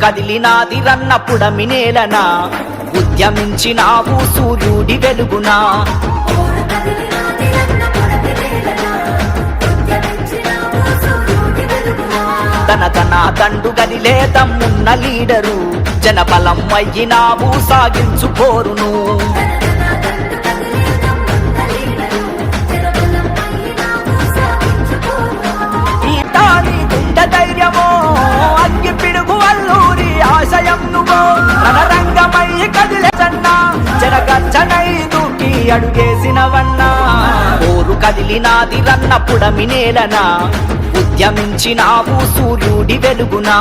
కదిలినాది రన్న పుడమి నేలనా ఉద్యమించినావు సూర్యుడి వెలుగునా తన తన దండు గదిలే తమ్మున్న లీడరు జనబలం అయ్యినావు సాగించుకోరును ఈ తాని గుండె ధైర్యమో అగ్గి పిడుగు అల్లూరి ఆశయం నువ్వు రణరంగమయ్యి కదిలేసన్నా జనగర్జనై దూకి అడుగేసినవన్నా ఓరు కదిలినాది రన్న పుడమి నేలనా ఉద్యమించినావు సూర్యుడి వెలుగునా